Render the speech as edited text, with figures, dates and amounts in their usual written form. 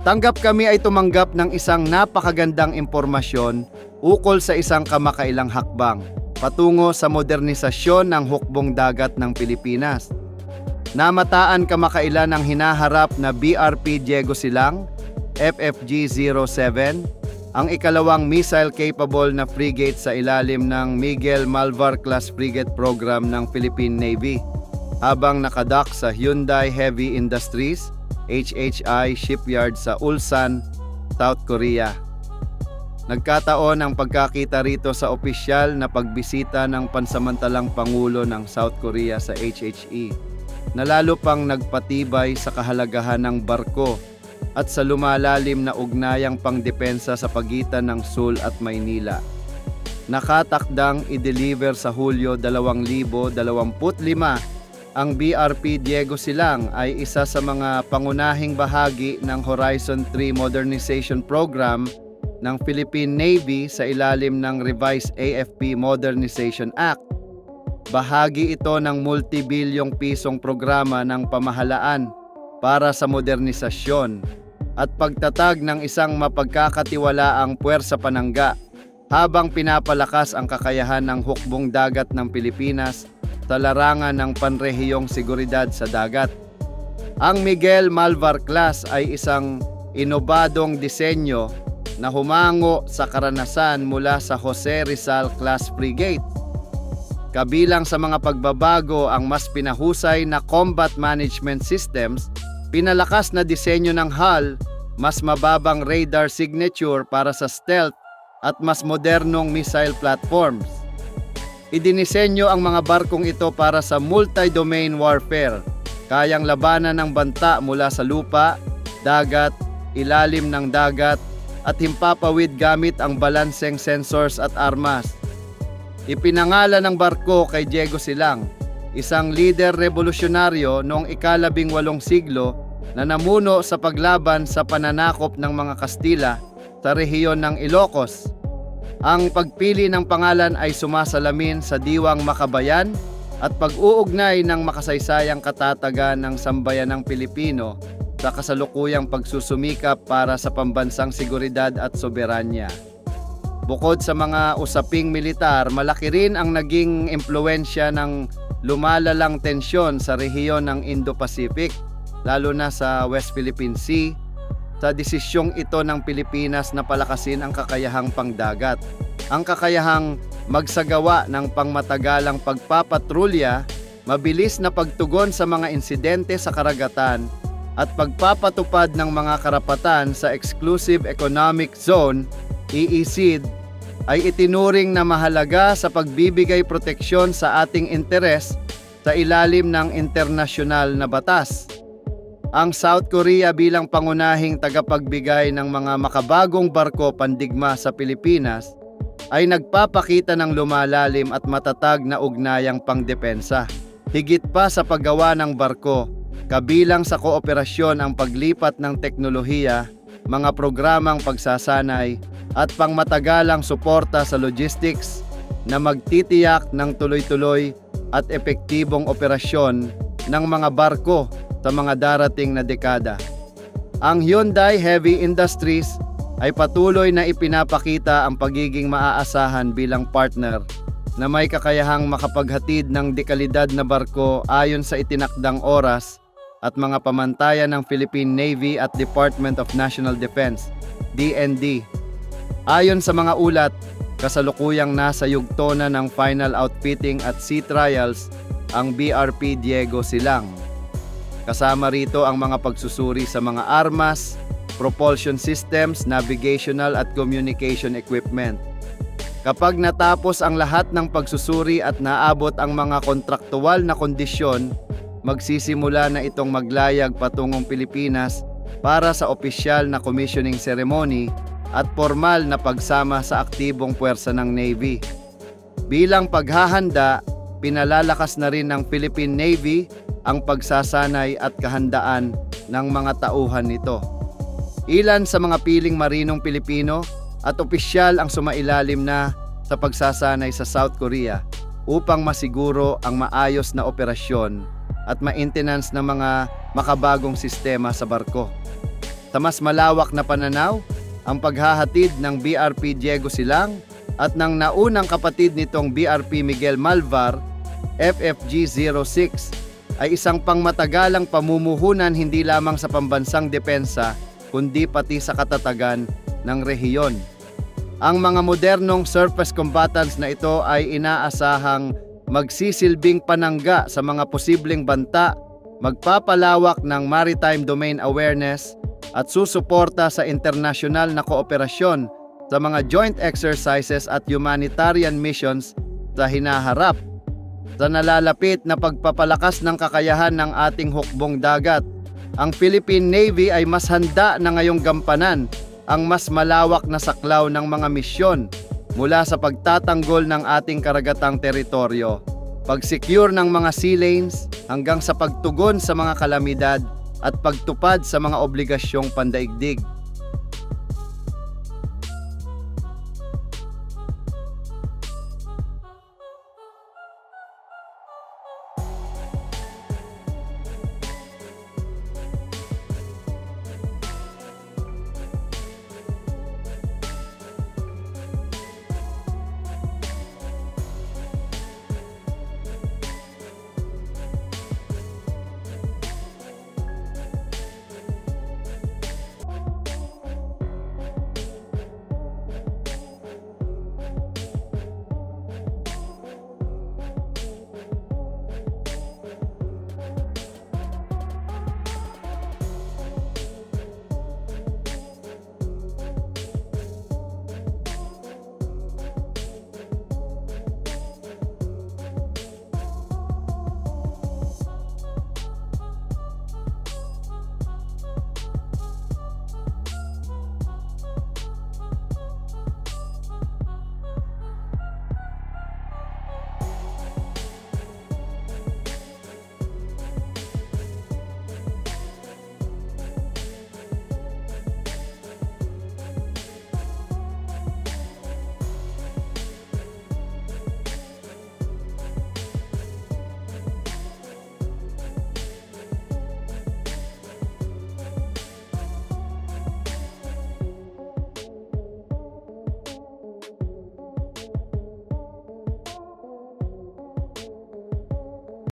Tanggap kami ay tumanggap ng isang napakagandang impormasyon ukol sa isang kamakailang hakbang patungo sa modernisasyon ng hukbong dagat ng Pilipinas. Namataan kamakailan ang hinaharap na BRP Diego Silang, FFG-07, ang ikalawang missile-capable na frigate sa ilalim ng Miguel Malvar-class frigate program ng Philippine Navy, habang nakadock sa Hyundai Heavy Industries, HHI shipyard sa Ulsan, South Korea. Nagkataon ang pagkakita rito sa opisyal na pagbisita ng pansamantalang Pangulo ng South Korea sa HHE, na lalo pang nagpatibay sa kahalagahan ng barko at sa lumalalim na ugnayang pangdepensa sa pagitan ng Seoul at Maynila. Nakatakdang i-deliver sa Hulyo 2025, ang BRP Diego Silang ay isa sa mga pangunahing bahagi ng Horizon 3 Modernization Program ng Philippine Navy sa ilalim ng Revised AFP Modernization Act. Bahagi ito ng multibilyong pisong programa ng pamahalaan para sa modernisasyon at pagtatag ng isang mapagkakatiwalaang puwersa panangga habang pinapalakas ang kakayahan ng hukbong dagat ng Pilipinas sa larangan ng panrehiyong seguridad sa dagat. Ang Miguel Malvar class ay isang inobadong disenyo na humango sa karanasan mula sa Jose Rizal class frigate. Kabilang sa mga pagbabago ang mas pinahusay na combat management systems, pinalakas na disenyo ng hull, mas mababang radar signature para sa stealth at mas modernong missile platforms. Idinisenyo ang mga barkong ito para sa multi-domain warfare, kayang labanan ng banta mula sa lupa, dagat, ilalim ng dagat, at himpapawid gamit ang balancing sensors at armas. Ipinangalan ng barko kay Diego Silang, isang lider revolusyonaryo noong ika-18 siglo na namuno sa paglaban sa pananakop ng mga Kastila sa rehiyon ng Ilocos. Ang pagpili ng pangalan ay sumasalamin sa diwang makabayan at pag-uugnay ng makasaysayang katatagan ng sambayanang Pilipino sa kasalukuyang pagsusumikap para sa pambansang seguridad at soberanya. Bukod sa mga usaping militar, malaki rin ang naging impluwensya ng lumalalang tensyon sa rehiyon ng Indo-Pacific, lalo na sa West Philippine Sea, sa desisyong ito ng Pilipinas na palakasin ang kakayahang pangdagat, ang kakayahang magsagawa ng pangmatagalang pagpapatrolya, mabilis na pagtugon sa mga insidente sa karagatan, at pagpapatupad ng mga karapatan sa Exclusive Economic Zone, EEZ, ay itinuring na mahalaga sa pagbibigay proteksyon sa ating interes sa ilalim ng internasyonal na batas. Ang South Korea bilang pangunahing tagapagbigay ng mga makabagong barko pandigma sa Pilipinas ay nagpapakita ng lumalalim at matatag na ugnayang pangdepensa. Higit pa sa paggawa ng barko, kabilang sa kooperasyon ang paglipat ng teknolohiya, mga programang pagsasanay at pangmatagalang suporta sa logistics na magtitiyak ng tuloy-tuloy at epektibong operasyon ng mga barko sa mga darating na dekada. Ang Hyundai Heavy Industries ay patuloy na ipinapakita ang pagiging maaasahan bilang partner na may kakayahang makapaghatid ng dekalidad na barko ayon sa itinakdang oras at mga pamantayan ng Philippine Navy at Department of National Defense, DND. Ayon sa mga ulat, kasalukuyang nasa yugto na ng final outfitting at sea trials ang BRP Diego Silang. Kasama rito ang mga pagsusuri sa mga armas, propulsion systems, navigational at communication equipment. Kapag natapos ang lahat ng pagsusuri at naabot ang mga kontraktual na kondisyon, magsisimula na itong maglayag patungong Pilipinas para sa opisyal na commissioning ceremony at formal na pagsama sa aktibong puwersa ng Navy. Bilang paghahanda, pinalalakas na rin ng Philippine Navy ang pagsasanay at kahandaan ng mga tauhan nito. Ilan sa mga piling marinong Pilipino at opisyal ang sumailalim na sa pagsasanay sa South Korea upang masiguro ang maayos na operasyon at maintenance ng mga makabagong sistema sa barko. Sa mas malawak na pananaw, ang paghahatid ng BRP Diego Silang at ng naunang kapatid nitong BRP Miguel Malvar, FFG 06, ay isang pangmatagalang pamumuhunan hindi lamang sa pambansang depensa, kundi pati sa katatagan ng rehiyon. Ang mga modernong surface combatants na ito ay inaasahang magsisilbing panangga sa mga posibleng banta, magpapalawak ng maritime domain awareness at susuporta sa internasyonal na kooperasyon sa mga joint exercises at humanitarian missions sa hinaharap. Sa nalalapit na pagpapalakas ng kakayahan ng ating hukbong dagat, ang Philippine Navy ay mas handa na ngayong gampanan ang mas malawak na saklaw ng mga misyon mula sa pagtatanggol ng ating karagatang teritoryo, pag-secure ng mga sea lanes hanggang sa pagtugon sa mga kalamidad at pagtupad sa mga obligasyong pandaigdig.